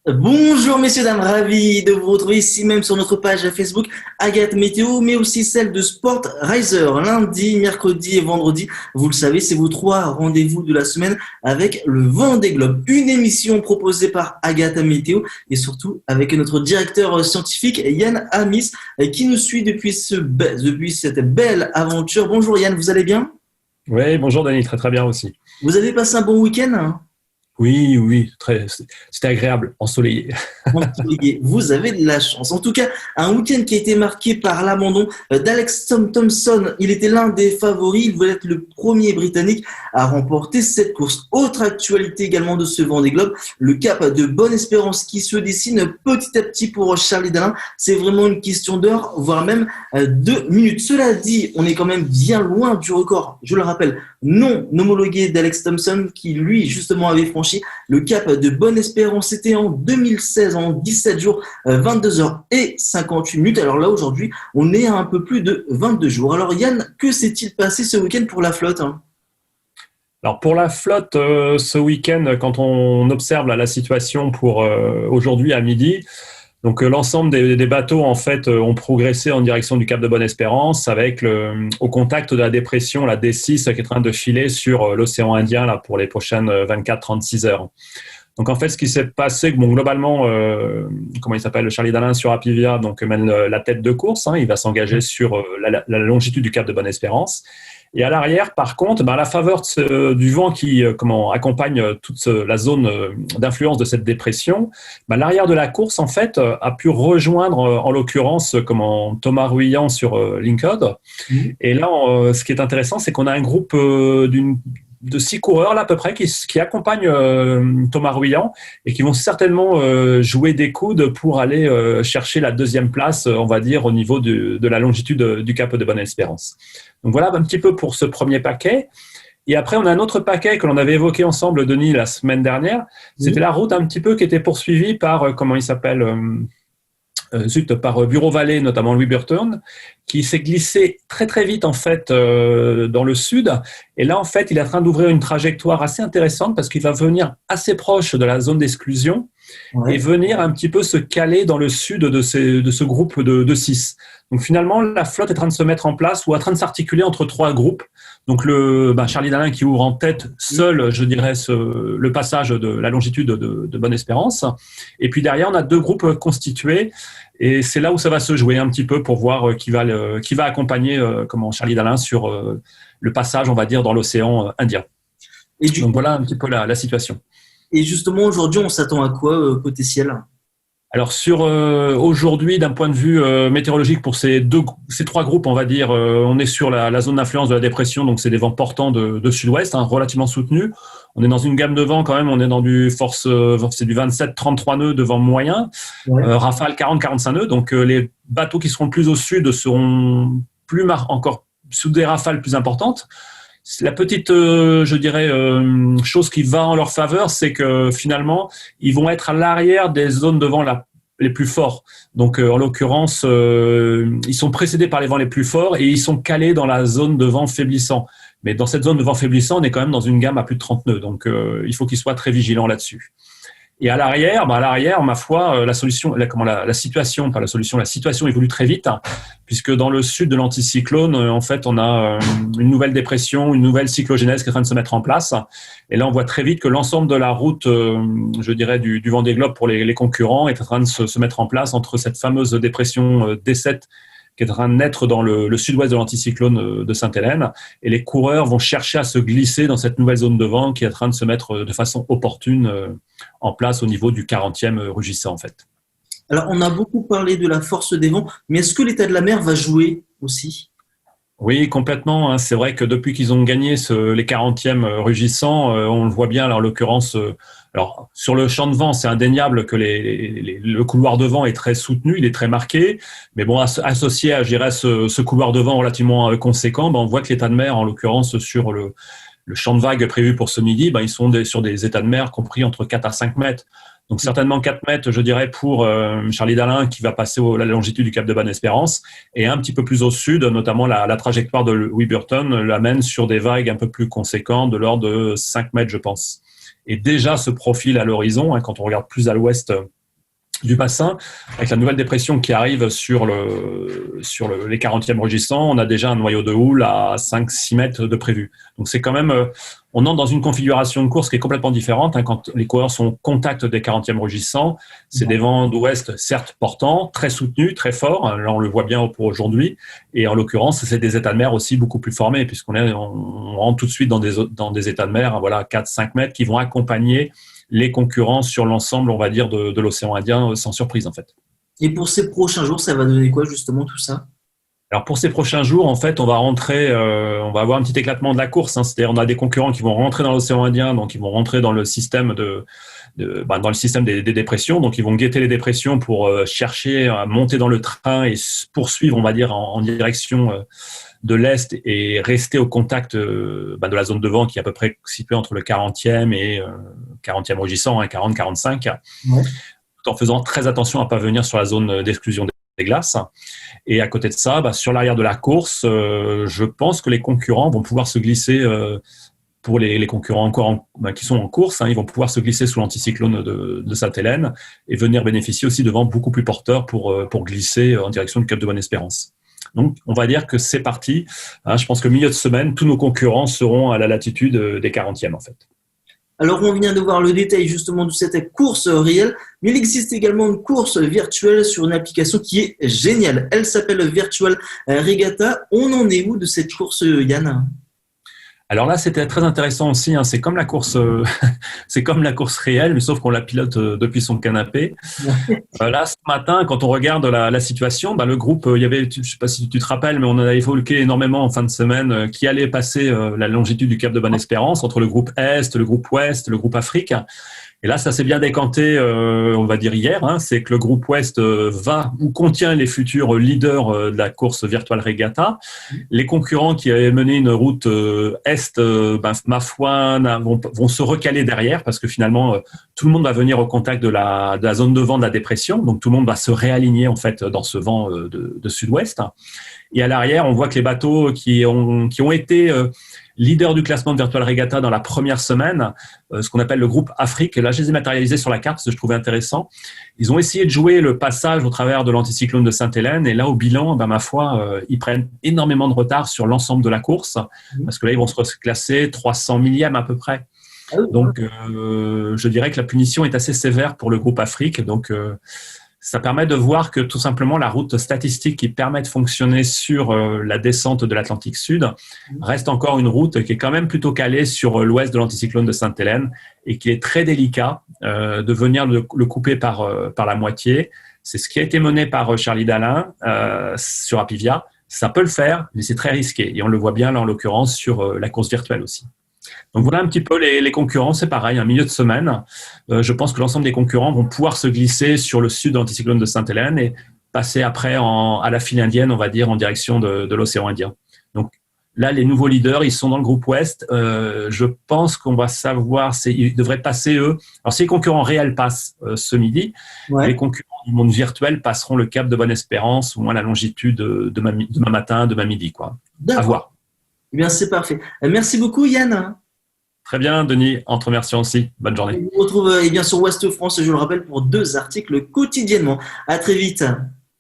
Bonjour messieurs, dames, ravi de vous retrouver ici même sur notre page Facebook Agathe Météo, mais aussi celle de Sport Riser. Lundi, mercredi et vendredi, vous le savez, c'est vos trois rendez-vous de la semaine avec le Vendée Globe. Une émission proposée par Agathe Météo et surtout avec notre directeur scientifique Yann Amis qui nous suit depuis cette belle aventure. Bonjour Yann, vous allez bien? Oui, bonjour Dani, très très bien aussi. Vous avez passé un bon week-end? Oui, oui, c'était agréable, ensoleillé. Ensoleillé. Vous avez de la chance. En tout cas, un week-end qui a été marqué par l'abandon d'Alex Thompson. Il était l'un des favoris. Il voulait être le premier Britannique à remporter cette course. Autre actualité également de ce Vendée Globe, le cap de Bonne-Espérance qui se dessine petit à petit pour Charlie Dalin. C'est vraiment une question d'heure, voire même 2 minutes. Cela dit, on est quand même bien loin du record, je le rappelle, non homologué d'Alex Thompson qui, lui, justement, avait franchi le cap de Bonne-Espérance. C'était en 2016, en 17 jours, 22 heures et 58 minutes. Alors là, aujourd'hui, on est à un peu plus de 22 jours. Alors Yann, que s'est-il passé ce week-end pour la flotte? Alors pour la flotte, ce week-end, quand on observe la situation pour aujourd'hui à midi, donc l'ensemble des bateaux en fait ont progressé en direction du cap de Bonne-Espérance avec au contact de la dépression, la D6 qui est en train de filer sur l'océan Indien là, pour les prochaines 24-36 heures. Donc en fait, ce qui s'est passé, bon, globalement, comment il s'appelle, le Charlie Dalin sur Apivia, donc mène la tête de course. Il va s'engager sur la longitude du cap de Bonne-Espérance. Et à l'arrière, par contre, à la faveur du vent qui accompagne toute la zone d'influence de cette dépression, l'arrière de la course, en fait, a pu rejoindre, en l'occurrence, Thomas Ruyant sur Linkode. Et là, ce qui est intéressant, c'est qu'on a un groupe de 6 coureurs là à peu près qui accompagnent Thomas Ruyant et qui vont certainement jouer des coudes pour aller chercher la deuxième place, on va dire, au niveau de la longitude du cap de Bonne-Espérance. Donc voilà un petit peu pour ce premier paquet. Et après, on a un autre paquet que l'on avait évoqué ensemble, Denis, la semaine dernière. C'était la route un petit peu qui était poursuivie par, comment il s'appelle par Bureau Vallée, notamment Louis Burton, qui s'est glissé très très vite en fait dans le sud. Et là, en fait, il est en train d'ouvrir une trajectoire assez intéressante parce qu'il va venir assez proche de la zone d'exclusion et venir un petit peu se caler dans le sud de ce groupe de 6. Donc finalement, la flotte est en train de se mettre en place ou en train de s'articuler entre 3 groupes. Donc Charlie Dalin qui ouvre en tête seul, je dirais, le passage de la longitude de Bonne-Espérance. Et puis derrière, on a 2 groupes constitués. Et c'est là où ça va se jouer un petit peu pour voir qui va accompagner Charlie Dalin sur le passage, on va dire, dans l'océan Indien. Donc voilà un petit peu la situation. Et justement, aujourd'hui, on s'attend à quoi côté ciel? Alors sur aujourd'hui, d'un point de vue météorologique, pour ces 3 groupes, on va dire, on est sur la zone d'influence de la dépression, donc c'est des vents portants de sud-ouest, relativement soutenus. On est dans une gamme de vents quand même, on est dans du force, c'est du 27-33 nœuds de vent moyen, rafale 40-45 nœuds. Donc les bateaux qui seront le plus au sud seront encore sous des rafales plus importantes. La petite, je dirais, chose qui va en leur faveur, c'est que finalement, ils vont être à l'arrière des zones de vent les plus forts. Donc, en l'occurrence, ils sont précédés par les vents les plus forts et ils sont calés dans la zone de vent faiblissant. Mais dans cette zone de vent faiblissant, on est quand même dans une gamme à plus de 30 nœuds. Donc, il faut qu'ils soient très vigilants là-dessus. Et à l'arrière, ma foi, la situation évolue très vite, puisque dans le sud de l'anticyclone, en fait, on a une nouvelle dépression, une nouvelle cyclogénèse qui est en train de se mettre en place. Et là, on voit très vite que l'ensemble de la route, je dirais, du Vendée Globe pour les concurrents est en train de se mettre en place entre cette fameuse dépression D7 qui est en train de naître dans le sud-ouest de l'anticyclone de Sainte-Hélène. Et les coureurs vont chercher à se glisser dans cette nouvelle zone de vent qui est en train de se mettre de façon opportune en place au niveau du 40e rugissant, en fait. Alors, on a beaucoup parlé de la force des vents, mais est-ce que l'état de la mer va jouer aussi? Oui, complètement. C'est vrai que depuis qu'ils ont gagné les 40e rugissants, on le voit bien, là, en l'occurrence. Alors, sur le champ de vent, c'est indéniable que le couloir de vent est très soutenu, il est très marqué. Mais bon, associé à, je dirais, ce couloir de vent relativement conséquent, on voit que l'état de mer, en l'occurrence, sur le champ de vague prévu pour ce midi, ils sont sur des états de mer compris entre 4 à 5 mètres. Donc certainement 4 mètres, je dirais, pour Charlie Dalin qui va passer la longitude du cap de Bonne-Espérance, et un petit peu plus au sud, notamment la trajectoire de Louis Burton l'amène sur des vagues un peu plus conséquentes, de l'ordre de 5 mètres, je pense. Et déjà ce profil à l'horizon, quand on regarde plus à l'ouest du bassin, avec la nouvelle dépression qui arrive sur les 40e rugissants, on a déjà un noyau de houle à 5-6 mètres de prévu. Donc c'est quand même, on entre dans une configuration de course qui est complètement différente. Quand les coureurs sont au contact des 40e rugissants, c'est des vents d'ouest certes portants, très soutenus, très forts. Là on le voit bien pour aujourd'hui. Et en l'occurrence, c'est des états de mer aussi beaucoup plus formés, puisqu'on rentre tout de suite dans des états de mer, voilà, 4-5 mètres qui vont accompagner les concurrents sur l'ensemble, on va dire, de l'océan Indien, sans surprise en fait. Et pour ces prochains jours, ça va donner quoi justement tout ça? Alors pour ces prochains jours, en fait, on va avoir un petit éclatement de la course. C'est-à-dire, on a des concurrents qui vont rentrer dans l'océan Indien, donc ils vont rentrer dans le système dans le système des dépressions. Donc ils vont guetter les dépressions pour chercher à monter dans le train et poursuivre, on va dire, en direction de l'Est et rester au contact de la zone de vent qui est à peu près située entre le 40e et 40e rugissant, 40-45, Ouais. tout en faisant très attention à ne pas venir sur la zone d'exclusion des glaces. Et à côté de ça, sur l'arrière de la course, je pense que les concurrents vont pouvoir se glisser, pour les concurrents encore qui sont en course, ils vont pouvoir se glisser sous l'anticyclone de Sainte-Hélène et venir bénéficier aussi de vents beaucoup plus porteurs pour glisser en direction du Cap de Bonne-Espérance. Donc, on va dire que c'est parti. Je pense que milieu de semaine, tous nos concurrents seront à la latitude des 40e, en fait. Alors, on vient de voir le détail justement de cette course réelle, mais il existe également une course virtuelle sur une application qui est géniale. Elle s'appelle Virtual Regatta. On en est où de cette course, Yann? Alors là, c'était très intéressant aussi. C'est comme la course, c'est comme la course réelle, mais sauf qu'on la pilote depuis son canapé. Là, ce matin, quand on regarde la situation, le groupe, il y avait, je ne sais pas si tu te rappelles, mais on en a évoqué énormément en fin de semaine, qui allait passer la longitude du Cap de Bonne-Espérance entre le groupe Est, le groupe Ouest, le groupe Afrique. Et là, ça s'est bien décanté, on va dire hier, c'est que le groupe Ouest va ou contient les futurs leaders de la course Virtual Regatta. Les concurrents qui avaient mené une route Est, ma foi, vont se recaler derrière parce que finalement, tout le monde va venir au contact de la zone de vent de la dépression. Donc, tout le monde va se réaligner en fait dans ce vent de sud-ouest. Et à l'arrière, on voit que les bateaux qui ont été leader du classement de Virtual Regatta dans la première semaine, ce qu'on appelle le groupe Afrique. Là, je les ai matérialisés sur la carte parce que je trouvais intéressant. Ils ont essayé de jouer le passage au travers de l'anticyclone de Sainte-Hélène. Et là, au bilan, ma foi, ils prennent énormément de retard sur l'ensemble de la course parce que là, ils vont se reclasser 300 millièmes à peu près. Donc, je dirais que la punition est assez sévère pour le groupe Afrique. Donc, ça permet de voir que tout simplement la route statistique qui permet de fonctionner sur la descente de l'Atlantique Sud reste encore une route qui est quand même plutôt calée sur l'ouest de l'anticyclone de Sainte-Hélène et qui est très délicat de venir le couper par la moitié. C'est ce qui a été mené par Charlie Dalin sur Apivia. Ça peut le faire, mais c'est très risqué. Et on le voit bien là en l'occurrence sur la course virtuelle aussi. Donc voilà un petit peu les concurrents, c'est pareil, un milieu de semaine. Je pense que l'ensemble des concurrents vont pouvoir se glisser sur le sud de l'anticyclone de Sainte-Hélène et passer après à la file indienne, on va dire, en direction de l'océan Indien. Donc là, les nouveaux leaders, ils sont dans le groupe Ouest. Je pense qu'on va savoir, ils devraient passer eux. Alors si les concurrents réels passent ce midi, les concurrents du monde virtuel passeront le Cap de Bonne-Espérance, au moins la longitude demain matin, demain midi, quoi. À voir. Eh bien, c'est parfait. Merci beaucoup, Yann. Très bien, Denis. En te remerciant aussi. Bonne journée. On vous retrouve sur Ouest France, je le rappelle, pour 2 articles quotidiennement. À très vite.